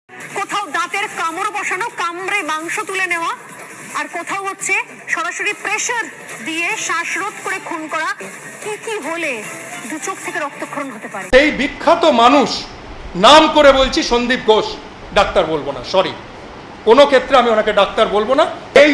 কোথাও দাঁতের কামড় বসানো, কামড়ে মাংস তুলে নেওয়া, আর কোথাও হচ্ছে সরাসরি প্রেসার দিয়ে শ্বাসরোধ করে খুন করা। কি কি হলে দু চোখ থেকে রক্তক্ষরণ হতে পারে? এই বিখ্যাত মানুষ, নাম করে বলছি সন্দীপ ঘোষ, ডাক্তার বলবো না, সরি, কোনো ক্ষেত্রে আমি ওনাকে ডাক্তার বলবো না। এই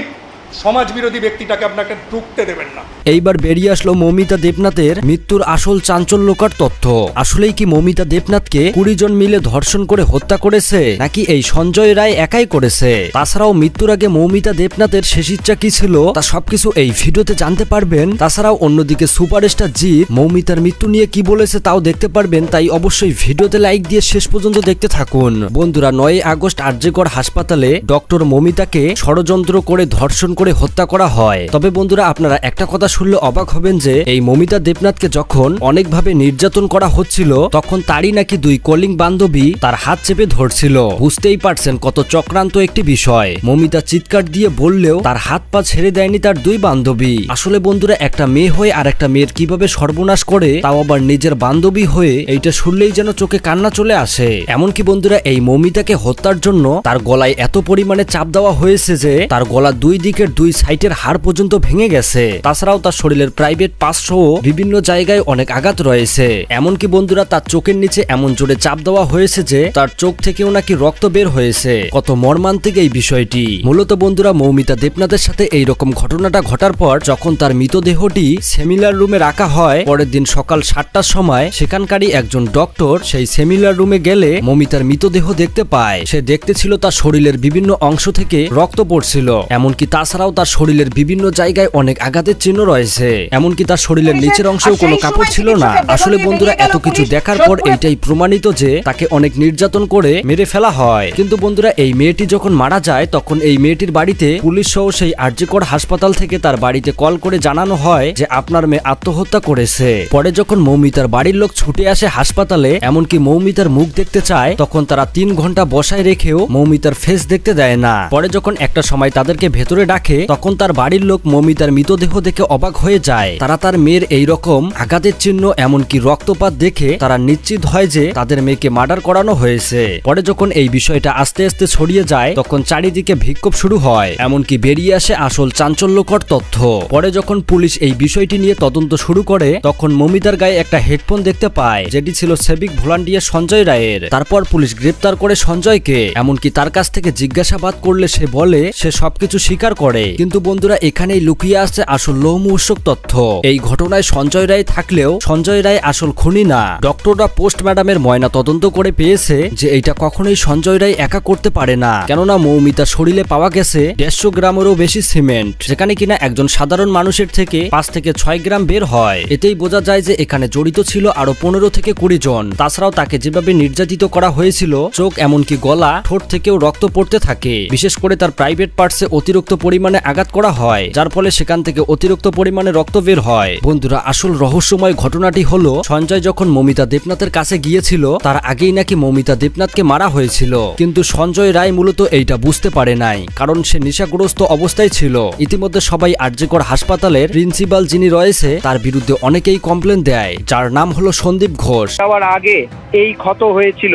সমাজ বিরোধী ব্যক্তিটাকে আপনাকে ঢুকতে দেবেন না। এইবার বেরিয়ে আসলো মৌমিতা দেবনাথের মৃত্যুর আসল চাঞ্চল্যকর তথ্য। আসলেই কি মৌমিতা দেবনাথকে 20 জন মিলে ধর্ষণ করে হত্যা করেছে, নাকি এই সঞ্জয় রায় একাই করেছে? তাছাড়াও মৃত্যুর আগে মৌমিতা দেবনাথের শেষ ইচ্ছা কি ছিল তা সবকিছু এই ভিডিওতে জানতে পারবেন। তাছাড়াও অন্যদিকে সুপারস্টার জিৎ মৌমিতার মৃত্যু নিয়ে কি বলেছে তাও দেখতে পারবেন। তাই অবশ্যই ভিডিওতে লাইক দিয়ে শেষ পর্যন্ত দেখতে থাকুন। বন্ধুরা, 9 আগস্ট আরজিকর হাসপাতালে ডক্টর মৌমিতাকে ষড়যন্ত্র করে ধর্ষণ করে হত্যা করা হয়। তবে বন্ধুরা, আপনারা একটা কথা শুনলে অবাক হবেন যে এই মৌমিতা দেবনাথকে যখন অনেকভাবে নির্যাতন করা হচ্ছিল তখন তারই নাকি 2 কলিং বান্ধবী তার হাত চেপে ধরছিল। বুঝতেই পারছেন কত চক্রান্ত একটি বিষয়। মৌমিতা চিৎকার দিয়ে বললেও তার হাত পা ছেড়ে দেয়নি তার 2 বান্ধবী। আসলে বন্ধুরা, একটা মেয়ে হয়ে আর একটা মেয়ের কিভাবে সর্বনাশ করে, তাও আবার নিজের বান্ধবী হয়ে, এইটা শুনলেই যেন চোখে কান্না চলে আসে। এমনকি বন্ধুরা, এই মৌমিতাকে হত্যার জন্য তার গলায় এত পরিমাণে চাপ দেওয়া হয়েছে যে তার গলা 2 দিকের 2 সাইডের হাড় পর্যন্ত ভেঙে গেছে। তাছাড়াও তার শরীরের প্রাইভেট পার্ট সহ বিভিন্ন জায়গায় অনেক আঘাত রয়েছে। এমনকি বন্ধুরা, তার চোখের নিচে এমন জোরে চাপ দেওয়া হয়েছে যে তার চোখ থেকেও নাকি রক্ত বের হয়েছে। কত মর্মান্তিক এই বিষয়টি। মূলত বন্ধুরা, মৌমিতা দেবনাথের সাথে এইরকম ঘটনাটা ঘটার পর যখন তার মৃতদেহটি সেমিনার রুমে রাখা হয়, পরের দিন সকাল 7টার সময় সেখানকারই একজন ডক্টর সেই সেমিনার রুমে গেলে মৌমিতার মৃতদেহ দেখতে পায়। সে দেখতে ছিল তার শরীরের বিভিন্ন অংশ থেকে রক্ত পড়ছিল। এমনকি তাছাড়াও তার শরীরের বিভিন্ন জায়গায় অনেক আঘাতের চিহ্ন রয়েছে। এমনকি তার শরীরের নিচের অংশেও কোনো কাপড় ছিল না। আসলে বন্ধুরা, এত কিছু দেখার পর এইটাই প্রমাণিত যে তাকে অনেক নির্যাতন করে মেরে ফেলা হয়। কিন্তু বন্ধুরা, এই মেয়েটি যখন মারা যায় তখন এই মেয়েটির বাড়িতে পুলিশ সহ সেই আরজিকর হাসপাতাল থেকে তার বাড়িতে কল করে জানানো হয় যে আপনার মেয়ে আত্মহত্যা করেছে। পরে যখন মৌমিতার বাড়ির লোক ছুটে আসে হাসপাতালে, এমনকি মৌমিতার মুখ দেখতে চায়, তখন তারা 3 ঘন্টা বসায় রেখেও মৌমিতার ফেস দেখতে দেয় না। পরে যখন একটা সময় তাদেরকে ভেতরে ডাকে তখন তার বাড়ির লোক মৌমিতার মৃতদেহ দেখে অবাক হয়ে যায়। তারা তার মেয়ের এইরকম আঘাতের চিহ্ন এমনকি রক্তপাত দেখে তারা নিশ্চিত হয় যে তাদের মেয়েকে মার্ডার করানো হয়েছে। পরে যখন এই বিষয়টা আস্তে আস্তে ছড়িয়ে যায় তখন চারিদিকে বিক্ষোভ শুরু হয়। এমনকি বেরিয়ে আসে আসল চাঞ্চল্যকর তথ্য। পরে যখন পুলিশ এই বিষয়টি নিয়ে তদন্ত শুরু করে তখন মৌমিতার গায়ে একটা হেডফোন দেখতে পায়, যেটি ছিল সিভিক ভলান্টিয়ার সঞ্জয় রায়ের। তারপর পুলিশ গ্রেপ্তার করে সঞ্জয়কে। এমনকি তার কাছ থেকে জিজ্ঞাসাবাদ করলে সে বলে সে সবকিছু স্বীকার করে। কিন্তু বন্ধুরা, এখানেই লুকিয়ে আছে আসল লোমহর্ষক তথ্য। এই ঘটনায় সঞ্জয় রায় থাকলেও সঞ্জয় রায় আসল খুনি না। ডক্টররা পোস্টমর্টমের ময়না তদন্ত করে পেয়েছে যে এইটা কখনোই সঞ্জয় রায় একা করতে পারে না। কেননা মৌমিতার শরীরে পাওয়া গেছে 150 গ্রামেরও বেশি সিমেন্ট, যেখানে কিনা একজন সাধারণ মানুষের থেকে 5 থেকে 6 গ্রাম বের হয়। এতেই বোঝা যায় যে এখানে জড়িত ছিল আরো 15 থেকে 20 জন। তাছাড়াও তাকে যেভাবে নির্যাতিত করা হয়েছিল, চোখ এমনকি গলা, ঠোঁট থেকেও রক্ত পড়তে থাকে। বিশেষ করে তার প্রাইভেট পার্টসে অতিরিক্ত পরিমাণে আঘাত করা হয়, যার ফলে সেখান থেকে অতিরিক্ত পরিমাণে রক্ত বের হয়। বন্ধুরা, আসল রহস্যময় ঘটনাটি হলো সঞ্জয় যখন মৌমিতা দেবনাথের কাছে গিয়েছিল তার আগেই নাকি মৌমিতা দেবনাথকে মারা হয়েছিল। কিন্তু সঞ্জয় রায় মূলত এইটা বুঝতে পারে নাই, কারণ সে নেশাগ্রস্ত অবস্থায় ছিল। ইতিমধ্যে সবাই আরজিকর হাসপাতালের প্রিন্সিপাল যিনি রয়েছে তার বিরুদ্ধে অনেকেই কমপ্লেন দেয়, যার নাম হলো সন্দীপ ঘোষ। যাওয়ার আগে এই ক্ষত হয়েছিল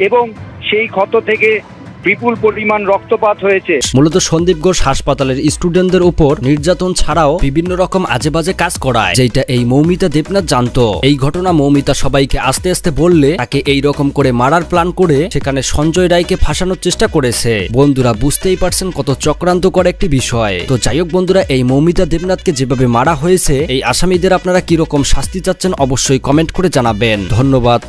এবং সেই ক্ষত থেকে বিপুল পরিমাণ রক্তপাত হয়েছে। মূলত সন্দীপ ঘোষ হাসপাতালের স্টুডেন্টদের উপর নির্যাতন ছাড়াও বিভিন্ন রকম আজে বাজে কাজ করায়, যেটা এই মৌমিতা দেবনাথ জানতো। এই ঘটনা মৌমিতা সবাইকে আস্তে আস্তে বললে তাকে এই রকম করে মারার প্ল্যান করে সেখানে সঞ্জয় রায়কে ফাঁসানোর চেষ্টা করেছে। বন্ধুরা, বুঝতেই পারছেন কত চক্রান্তকর একটি বিষয়। তো যাই হোক বন্ধুরা, এই মৌমিতা দেবনাথকে যেভাবে মারা হয়েছে এই আসামিদের আপনারা কিরকম শাস্তি চাচ্ছেন অবশ্যই কমেন্ট করে জানাবেন। ধন্যবাদ।